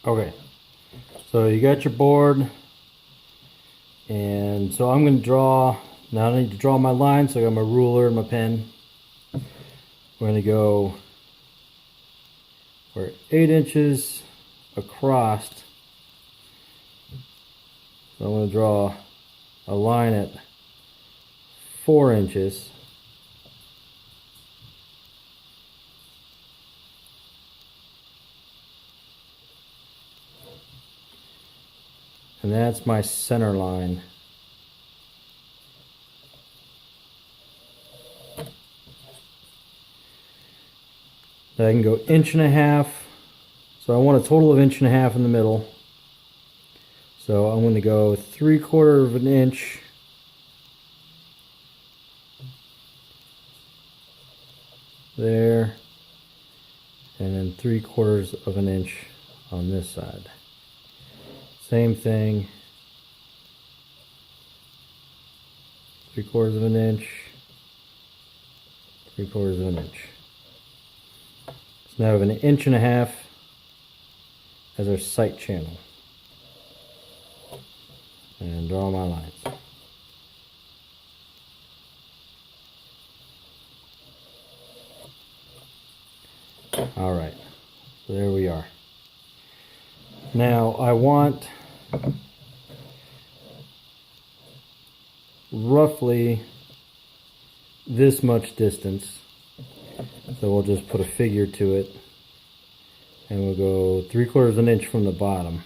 Okay, so you got your board, and so I'm going to draw. Now I need to draw my line, so I got my ruler and my pen. We're going to go, we're 8 inches across. So I'm going to draw a line at 4 inches. And that's my center line. Then I can go 1.5 inches. So I want a total of 1.5 inches in the middle. So I'm going to go 3/4 inch there, and then 3/4 inch on this side. Same thing, 3/4 inch, 3/4 inch. So now we have 1.5 inches as our sight channel. And draw my lines. Alright, so there we are. Now I want roughly this much distance. So we'll just put a figure to it. And we'll go 3/4 inch from the bottom.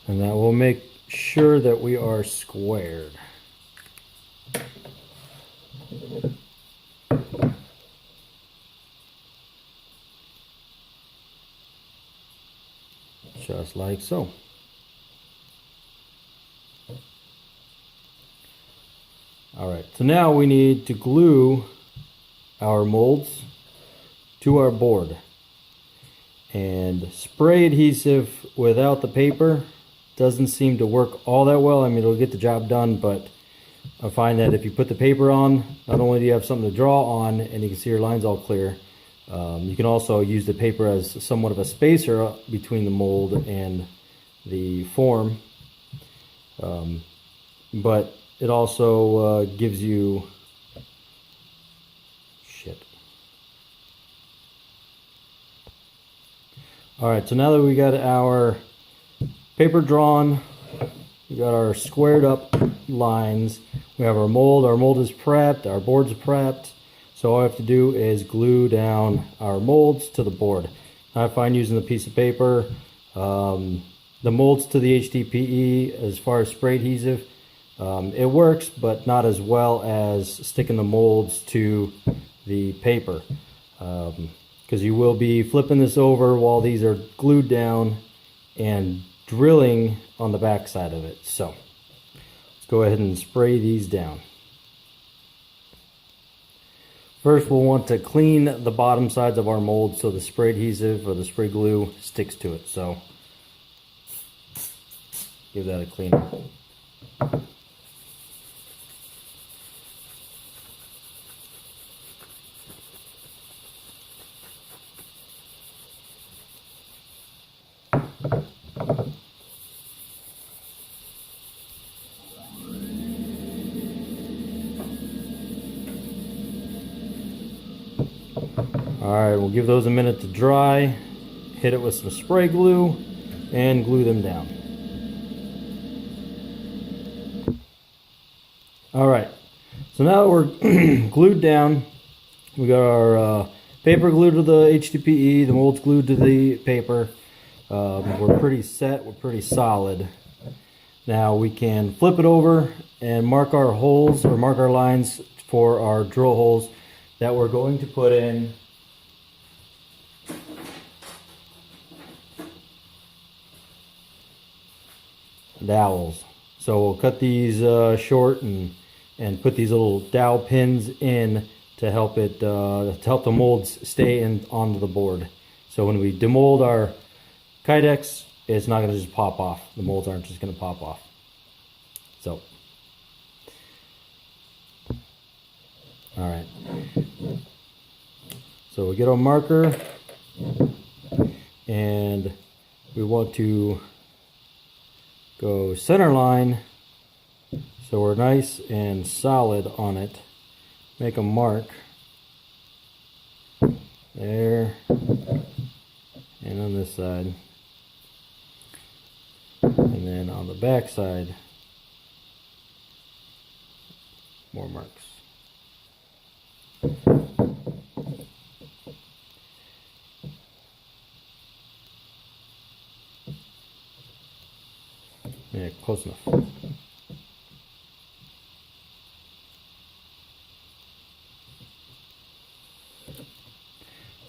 And that will make sure that we are squared. Just like so. Alright, so now we need to glue our molds to our board. And spray adhesive without the paper doesn't seem to work all that well. I mean, it'll get the job done, but I find that if you put the paper on, not only do you have something to draw on and you can see your lines all clear, you can also use the paper as somewhat of a spacer between the mold and the form. But it also gives you Alright, so now that we got our paper drawn, we got our squared up lines, we have our mold is prepped, our board's prepped, so all I have to do is glue down our molds to the board. I find using the piece of paper, the molds to the HDPE as far as spray adhesive, it works, but not as well as sticking the molds to the paper. Because you will be flipping this over while these are glued down and drilling on the back side of it. So let's go ahead and spray these down. First, we'll want to clean the bottom sides of our mold so the spray adhesive or the spray glue sticks to it. So give that a clean up. Alright, we'll give those a minute to dry, hit it with some spray glue, and glue them down. Alright, so now that we're glued down, we got our paper glued to the HDPE, the mold's glued to the paper. We're pretty set, we're pretty solid. Now we can flip it over and mark our holes, or mark our lines for our drill holes that we're going to put in dowels. So we'll cut these short and put these little dowel pins in to help it to help the molds stay in onto the board. So when we demold our Kydex, it's not going to just pop off. The molds aren't just going to pop off. So, all right. So we get our marker, and we want to go center line, so we're nice and solid on it. Make a mark there, and on this side, and then on the back side, more marks. Yeah, close enough.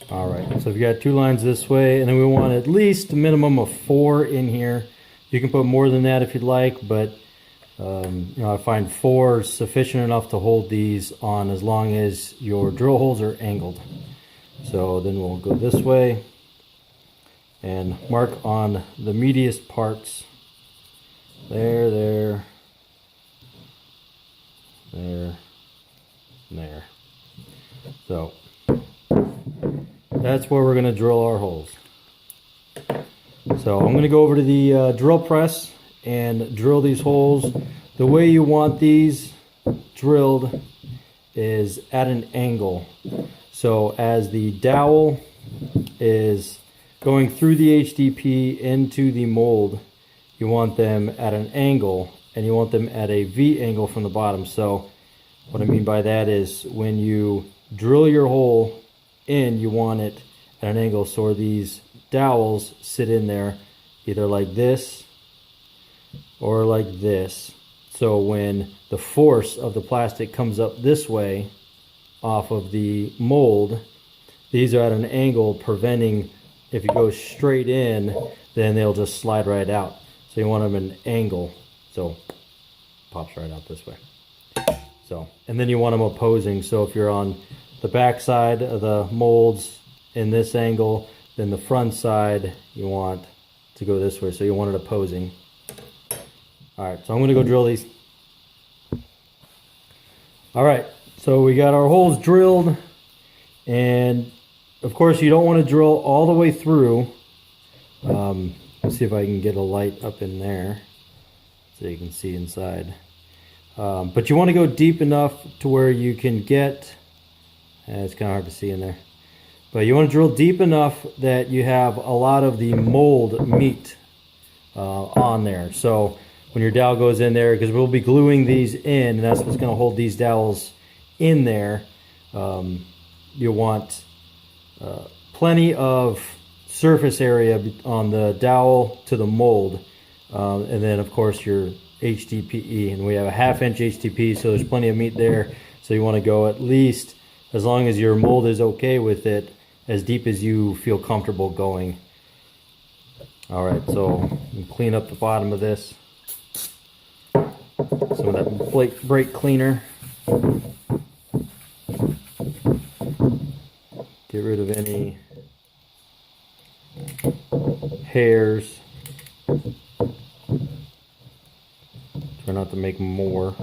All right, so we've got 2 lines this way, and then we want at least a minimum of 4 in here. You can put more than that if you'd like, but you know, I find 4 is sufficient enough to hold these on as long as your drill holes are angled. So then we'll go this way and mark on the meatiest parts. There, there, there, and there. So that's where we're going to drill our holes. So I'm going to go over to the drill press and drill these holes. The way you want these drilled is at an angle. So as the dowel is going through the HDP into the mold, you want them at an angle, and you want them at a V angle from the bottom. So what I mean by that is when you drill your hole in, you want it at an angle so these dowels sit in there either like this or like this. So when the force of the plastic comes up this way off of the mold, these are at an angle, preventing, if you go straight in, then they'll just slide right out. So you want them at an angle, so pops right out this way. So, and then you want them opposing. So if you're on the back side of the molds in this angle, then the front side you want to go this way. So you want it opposing. All right, so I'm going to go drill these. All right, so we got our holes drilled, and of course you don't want to drill all the way through. Let's see if I can get a light up in there so you can see inside. But you want to go deep enough to where you can get, it's kind of hard to see in there, but you want to drill deep enough that you have a lot of the mold meat on there. So when your dowel goes in there, because we'll be gluing these in, and that's what's going to hold these dowels in there, you want plenty of surface area on the dowel to the mold, and then of course your HDPE, and we have a 1/2 inch HDPE, so there's plenty of meat there. So you want to go at least, as long as your mold is okay with it, as deep as you feel comfortable going. All right, so clean up the bottom of this. Some of that brake cleaner. Get rid of any hairs. Try not to make more.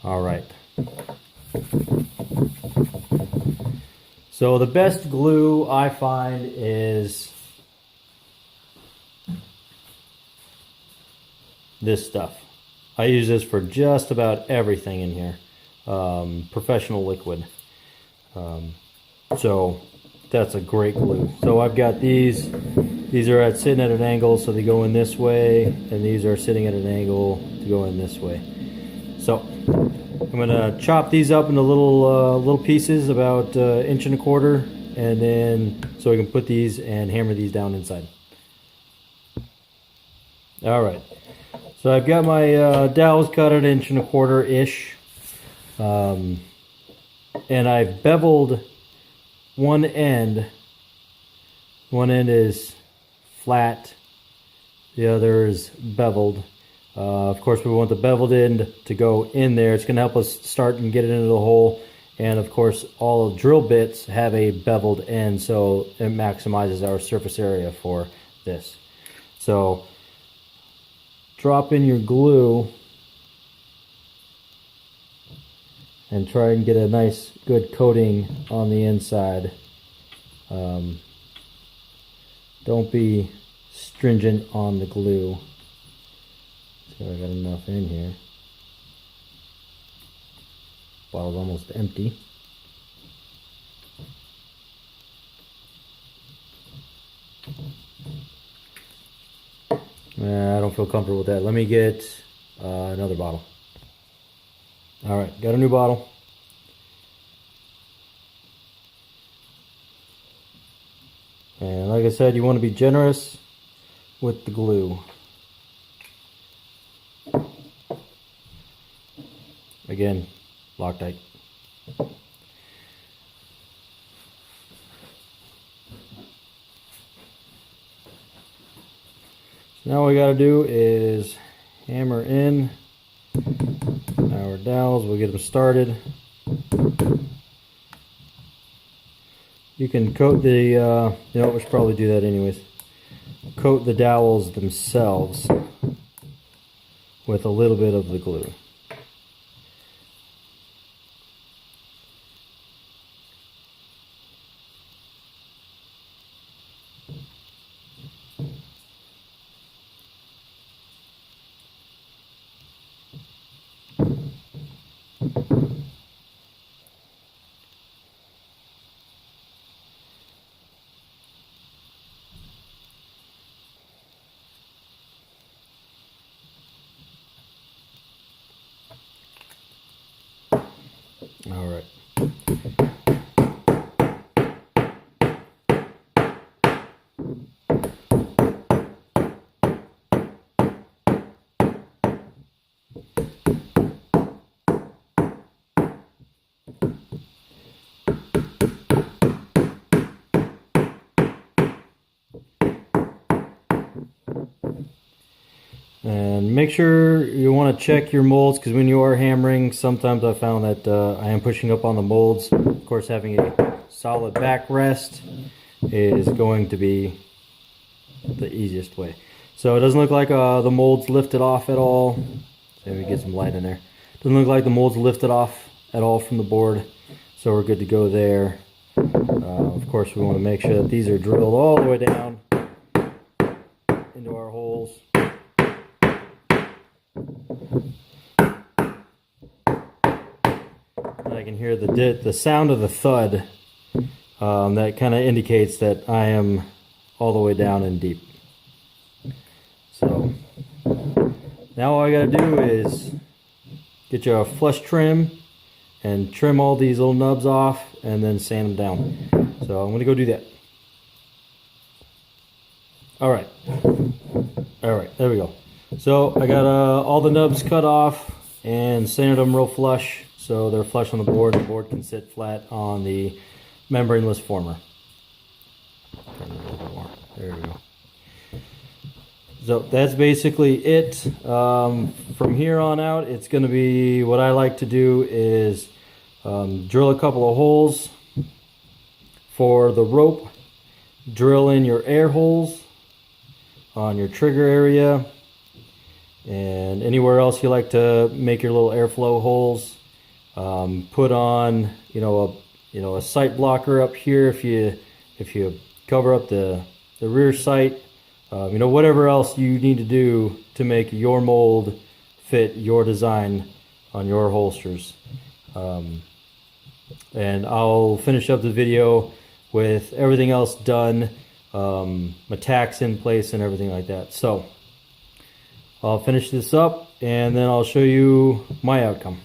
All right. So the best glue I find is this stuff. I use this for just about everything in here. Professional liquid. So that's a great glue. So I've got these are sitting at an angle, so they go in this way, and these are sitting at an angle to go in this way. So I'm gonna chop these up into little pieces about 1.25 inches, and then so we can put these and hammer these down inside. All right, so I've got my dowels cut at 1.25 inches-ish, and I've beveled one end. One end is flat, the other is beveled. Of course, we want the beveled end to go in there. It's going to help us start and get it into the hole. And of course, all drill bits have a beveled end, so it maximizes our surface area for this. So drop in your glue and try and get a nice good coating on the inside. Don't be stringent on the glue. So I got enough in here. Bottle's almost empty. I don't feel comfortable with that. Let me get another bottle. Alright, got a new bottle. And like I said, you want to be generous with the glue. Again, Loctite. So now what we got to do is hammer in our dowels. We'll get them started. You can coat the, you know, we should probably do that anyways. Coat the dowels themselves with a little bit of the glue. All right. And make sure you want to check your molds, because when you are hammering, sometimes I found that I am pushing up on the molds. Of course, having a solid backrest is going to be the easiest way. So it doesn't look like the mold's lifted off at all. So maybe get some light in there. Doesn't look like the mold's lifted off at all from the board. So we're good to go there. Of course, we want to make sure that these are drilled all the way down into our holes. I can hear the sound of the thud. That kind of indicates that I am all the way down and deep. So now all I gotta do is get you a flush trim and trim all these little nubs off and then sand them down. So I'm gonna go do that. Alright, there we go. So I got all the nubs cut off and sanded them real flush, so they're flush on the board. The board can sit flat on the membraneless former. Turn it a little bit more. There we go. So that's basically it. From here on out, it's going to be, what I like to do is drill a couple of holes for the rope, drill in your air holes on your trigger area, and anywhere else you like to make your little airflow holes. Put on, a sight blocker up here if you cover up the rear sight. Whatever else you need to do to make your mold fit your design on your holsters. And I'll finish up the video with everything else done, my tacks in place and everything like that. So I'll finish this up and then I'll show you my outcome.